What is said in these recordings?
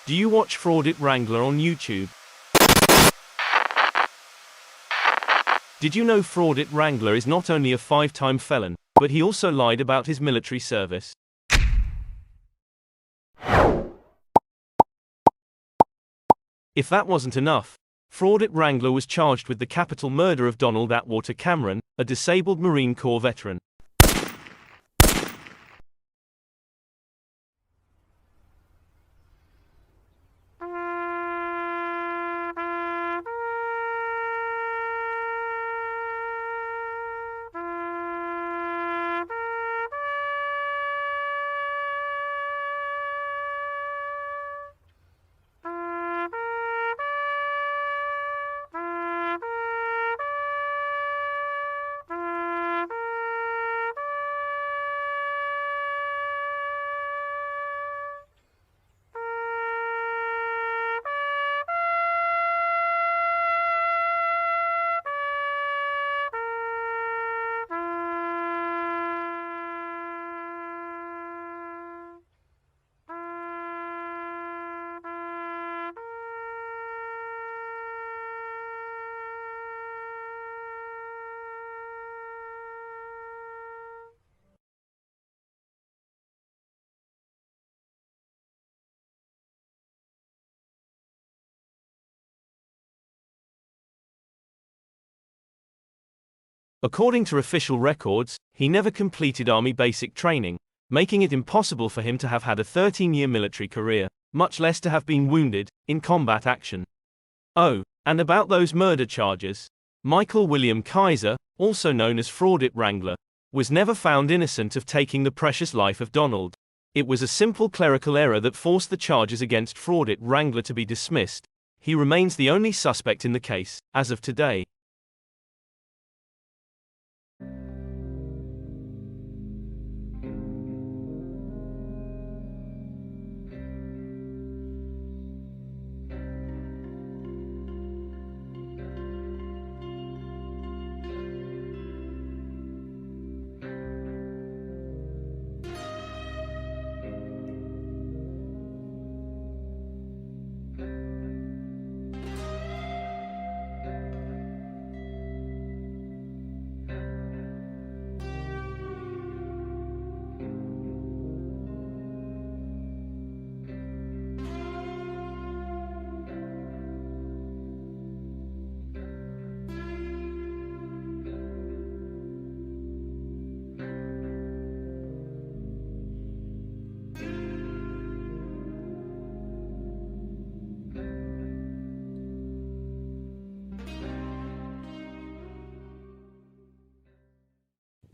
Do you watch Fraudulent Wrangler on YouTube? Did you know Fraudulent Wrangler is not only a 5-time felon, but he also lied about his military service? If that wasn't enough, Fraudulent Wrangler was charged with the capital murder of Donald Atwater Cameron, a disabled Marine Corps veteran. According to official records, he never completed Army basic training, making it impossible for him to have had a 13-year military career, much less to have been wounded in combat action. Oh, and about those murder charges, Michael William Kaiser, also known as Fraudulent Wrangler, was never found innocent of taking the precious life of Donald. It was a simple clerical error that forced the charges against Fraudulent Wrangler to be dismissed. He remains the only suspect in the case, as of today.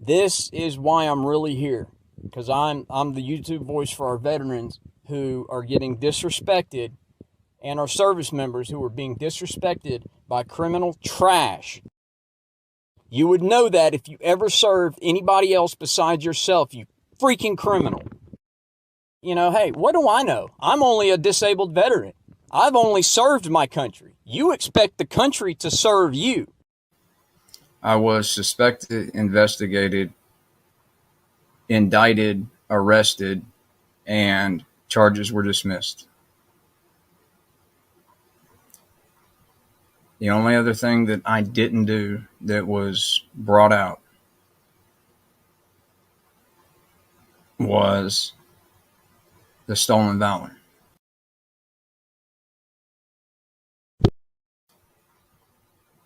This is why I'm really here, because I'm the YouTube voice for our veterans who are getting disrespected and our service members who are being disrespected by criminal trash. You would know that if you ever served anybody else besides yourself, you freaking criminal. You know, hey, what do I know? I'm only a disabled veteran. I've only served my country. You expect the country to serve you. I was suspected, investigated, indicted, arrested, and charges were dismissed. The only other thing that I didn't do that was brought out was the stolen valor.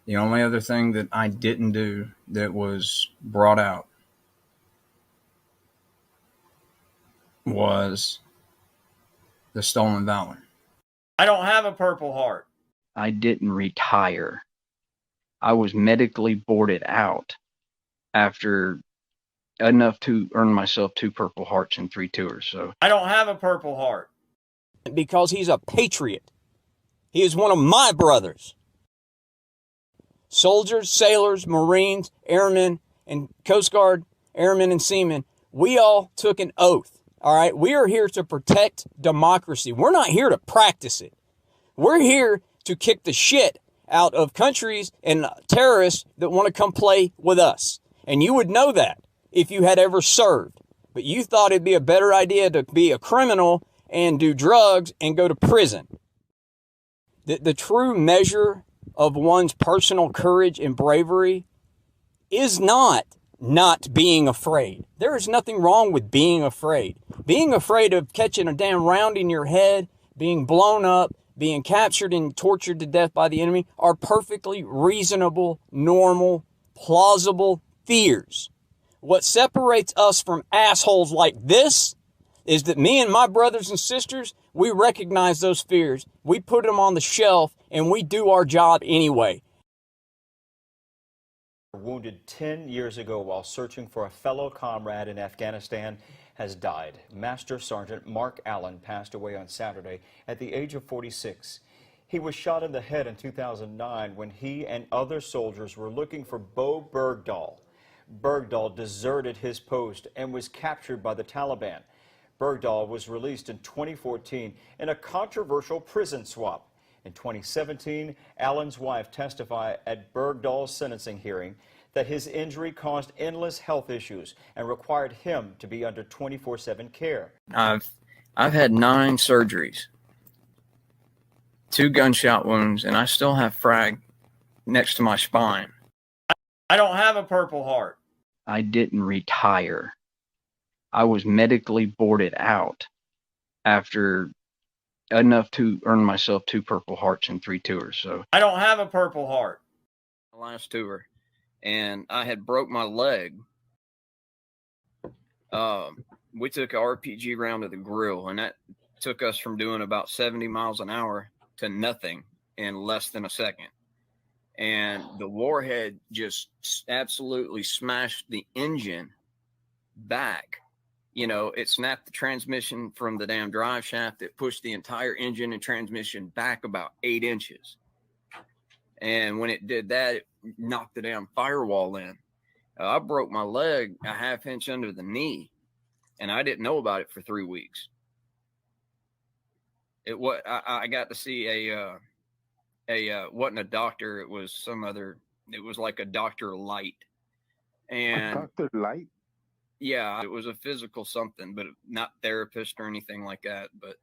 The only other thing that I didn't do that was brought out was the stolen valor. I don't have a Purple Heart. I didn't retire. I was medically boarded out after enough to earn myself 2 Purple Hearts and 3 tours. So I don't have a Purple Heart. Because he's a patriot. He is one of my brothers. Soldiers, sailors, Marines, airmen, and Coast Guard airmen and seamen, we all took an oath, all right? We are here to protect democracy. We're not here to practice it. We're here to kick the shit out of countries and terrorists that want to come play with us. And you would know that if you had ever served. But you thought it'd be a better idea to be a criminal and do drugs and go to prison. The true measure of one's personal courage and bravery is not being afraid. There is nothing wrong with being afraid. Being afraid of catching a damn round in your head, being blown up, being captured and tortured to death by the enemy are perfectly reasonable, normal, plausible fears. What separates us from assholes like this is that me and my brothers and sisters, we recognize those fears, we put them on the shelf, and we do our job anyway. Wounded 10 years ago while searching for a fellow comrade in Afghanistan, has died. Master Sergeant Mark Allen passed away on Saturday at the age of 46. He was shot in the head in 2009 when he and other soldiers were looking for Bo Bergdahl. Bergdahl deserted his post and was captured by the Taliban. Bergdahl was released in 2014 in a controversial prison swap. In 2017, Allen's wife testified at Bergdahl's sentencing hearing that his injury caused endless health issues and required him to be under 24/7 care. I've had 9 surgeries, 2 gunshot wounds, and I still have frag next to my spine. I don't have a Purple Heart. I didn't retire. I was medically boarded out after enough to earn myself 2 Purple Hearts and 3 tours. So I don't have a Purple Heart. Last tour, and I had broke my leg. We took an RPG round to the grill, and that took us from doing about 70 miles an hour to nothing in less than a second. And the warhead just absolutely smashed the engine back. You know, it snapped the transmission from the damn drive shaft. It pushed the entire engine and transmission back about 8 inches. And when it did that, it knocked the damn firewall in. I broke my leg a half inch under the knee, and I didn't know about it for 3 weeks. I got to see wasn't a doctor. It was some other. It was like a Dr. Light. And Dr. Light? Yeah, it was a physical something, but not therapist or anything like that. But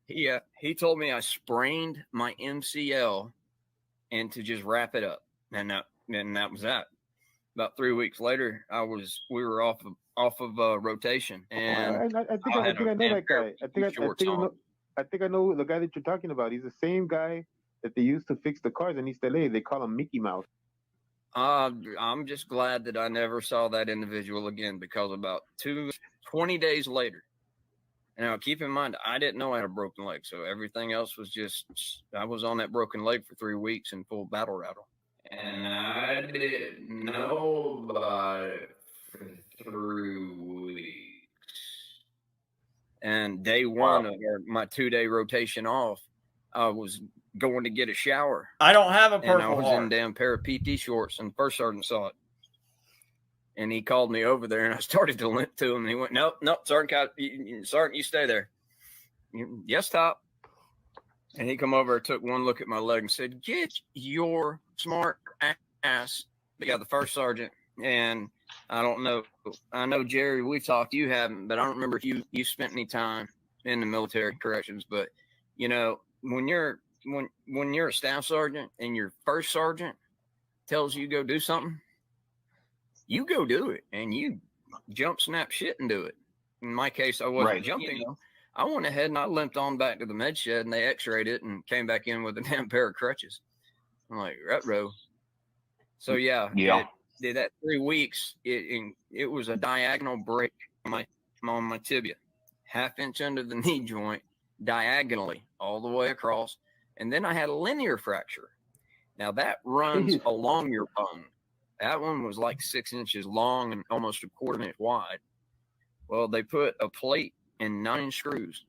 he told me I sprained my MCL and to just wrap it up, and that was that. About 3 weeks later, we were off of rotation, and I think I know that guy. I think I know the guy that you're talking about. He's the same guy that they used to fix the cars in East LA. They call him Mickey Mouse. I'm just glad that I never saw that individual again, because about 20 days later, now keep in mind, I didn't know I had a broken leg. So everything else was just, I was on that broken leg for 3 weeks in full battle rattle. And I didn't know about it for 3 weeks. And day one of my 2-day rotation off, I was going to get a shower. I don't have a Purple Heart. And I was in a damn pair of PT shorts, and the first sergeant saw it. And he called me over there, and I started to limp to him. And he went, "Nope, Sergeant, you stay there." "Yes, Top." And he come over, took one look at my leg, and said, "Get your smart ass." Yeah, the first sergeant. And I don't know. I know, Jerry, we've talked. You haven't, but I don't remember if you spent any time in the military corrections. But you know, when you're a staff sergeant and your first sergeant tells you go do something, you go do it, and you jump, snap shit, and do it. In my case, I wasn't jumping. You know, I went ahead and I limped on back to the med shed, and they x-rayed it and came back in with a damn pair of crutches. I'm like, retro. So yeah. Did that 3 weeks. It was a diagonal break on my tibia, half inch under the knee joint, diagonally all the way across. And then I had a linear fracture. Now that runs along your bone. That one was like 6 inches long and almost a quarter inch wide. Well, they put a plate and 9 screws.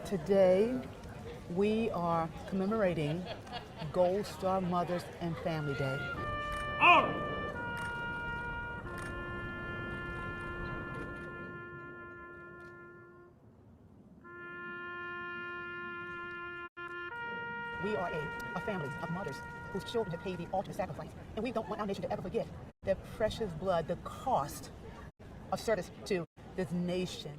Today, we are commemorating Gold Star Mothers and Family Day. We are a family of mothers whose children have paid the ultimate sacrifice, and we don't want our nation to ever forget their precious blood, the cost of service to this nation.